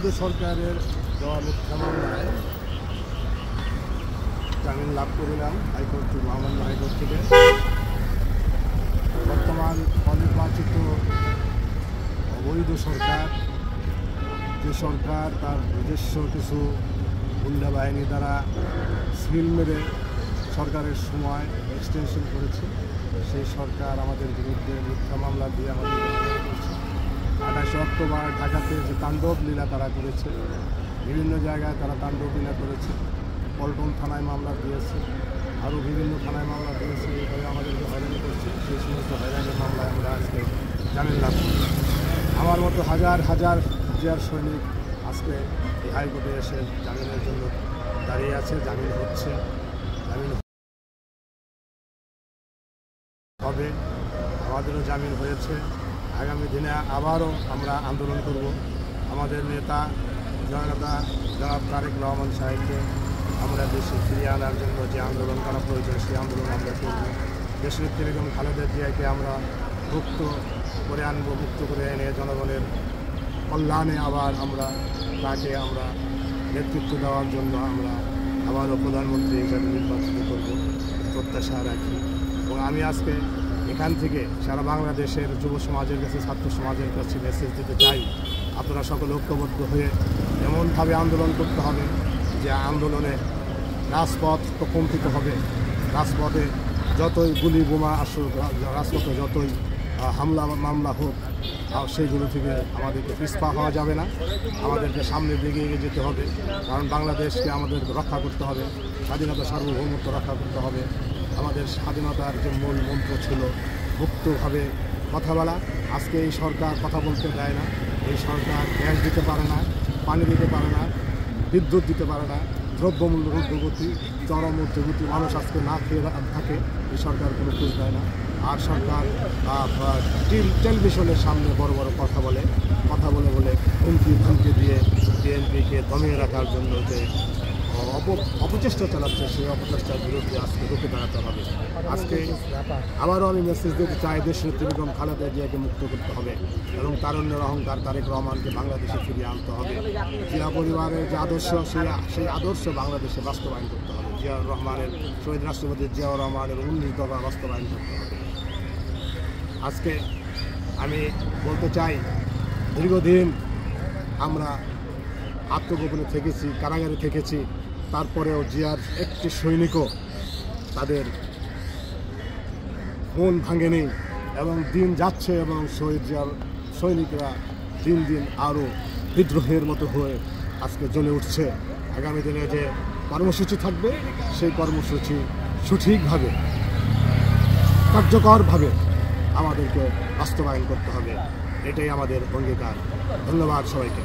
অবৈধ সরকারের দেওয়া মিথ্যা মামলায় জামিন লাভ করিলাম হাইকোর্ট, মহামান্য হাইকোর্ট থেকে। বর্তমান অনির্বাচিত অবৈধ সরকার, যে সরকার তার নিজস্ব কিছু গুন্ডা বাহিনী দ্বারা সিল মেরে সরকারের সময় এক্সটেনশন করেছে, সেই সরকার আমাদের বিরুদ্ধে মিথ্যা মামলা দিয়ে আমাদের করছে। 28 অক্টোবর ঢাকাতে যে তাণ্ডব লীলা তারা করেছে, বিভিন্ন জায়গায় তারা তাণ্ডব লীলা করেছে। পল্টন থানায় মামলা দিয়েছে, আরও বিভিন্ন থানায় মামলা দিয়েছে। এইভাবে আমাদেরকে হয়রানি করছে। সেই সমস্ত হয়রানির মামলায় আমরা আজকে জামিন লাভ করি। আমার মতো হাজার হাজার জিয়ার সৈনিক আজকে এই হাইকোর্টে এসে জামিনের জন্য দাঁড়িয়ে আছে। জামিন হচ্ছে, জামিন হবে, আমাদেরও জামিন হয়েছে। আগামী দিনে আবারও আমরা আন্দোলন করব। আমাদের নেতা জনাব তারেক রহমান সাহেবকে আমরা দেশে ফিরিয়ে আনার জন্য যে আন্দোলন করা প্রয়োজন, সেই আন্দোলন আমরা করব। দেশনেত্রী বেগম খালেদা জিয়াকে আমরা মুক্ত করে আনবো, মুক্ত করে এনে জনগণের কল্যাণে আবার তাকে আমরা নেতৃত্ব দেওয়ার জন্য আমরা আবারও প্রধানমন্ত্রী হিসাবে নির্বাচিত করব প্রত্যাশা রাখি। এবং আমি আজকে এখান থেকে সারা বাংলাদেশের যুব সমাজের কাছে, ছাত্র সমাজের কাছে মেসেজ দিতে চাই, আপনারা সকলে ঐক্যবদ্ধ হয়ে এমনভাবে আন্দোলন করতে হবে যে আন্দোলনে রাজপথ প্রকম্পিত হবে। রাজপথে যতই গুলি বোমা আসুক, রাজপথে যতই হামলা মামলা হোক, সেইগুলো থেকে আমাদেরকে পিছপা হওয়া যাবে না। আমাদেরকে সামনের দিকে এগিয়ে যেতে হবে, কারণ বাংলাদেশকে আমাদের রক্ষা করতে হবে, স্বাধীনতা সার্বভৌমত্ব রক্ষা করতে হবে। আমাদের স্বাধীনতার যে মূল মন্ত্র ছিল মুক্তভাবে কথা বলা। আজকে এই সরকার কথা বলতে দেয় না। এই সরকার গ্যাস দিতে পারে না, পানি দিতে পারে না, বিদ্যুৎ দিতে পারে না। দ্রব্যমূল্য ঊর্ধ্বগতি, চরম ঊর্ধ্বগতি, মানুষ আজকে না খেয়ে থাকে। এই সরকার কোনো খোঁজ দেয় না। আর সরকার টেলিভিশনের সামনে বড় বড় কথা বলে হুমকি দিয়ে বিএনপিকে দমিয়ে রাখার জন্য যে অপচেষ্টা চালাচ্ছে, সেই অপচেষ্টার বিরুদ্ধে আজকে রুখে দাঁড়াতে হবে। আজকে আবারও আমি মেসেজ দিতে চাই, দেশনেত্রী বেগম খালেদা জিয়াকে মুক্ত করতে হবে এবং তারুণ্যের অহংকার তারেক রহমানকে বাংলাদেশে ফিরিয়ে আনতে হবে। জিয়া পরিবারের যে আদর্শ, সেই আদর্শ বাংলাদেশে বাস্তবায়ন করতে হবে। জিয়াউর রহমানের, শহীদ রাষ্ট্রপতি জিয়াউর রহমানের 19 দফা বাস্তবায়ন করতে হবে। আজকে আমি বলতে চাই, দীর্ঘদিন আমরা আত্মগোপনে থেকেছি, কারাগারে থেকেছি, তারপরেও জিয়ার একটি সৈনিকও তাদের মন ভাঙেনি এবং দিন যাচ্ছে এবং শহীদ জিয়ার সৈনিকরা দিন দিন আরও বিদ্রোহের মতো হয়ে আজকে জ্বলে উঠছে। আগামী দিনে যে কর্মসূচি থাকবে, সেই কর্মসূচি সঠিকভাবে, কার্যকরভাবে আমাদেরকে বাস্তবায়ন করতে হবে। এটাই আমাদের অঙ্গীকার। ধন্যবাদ সবাইকে।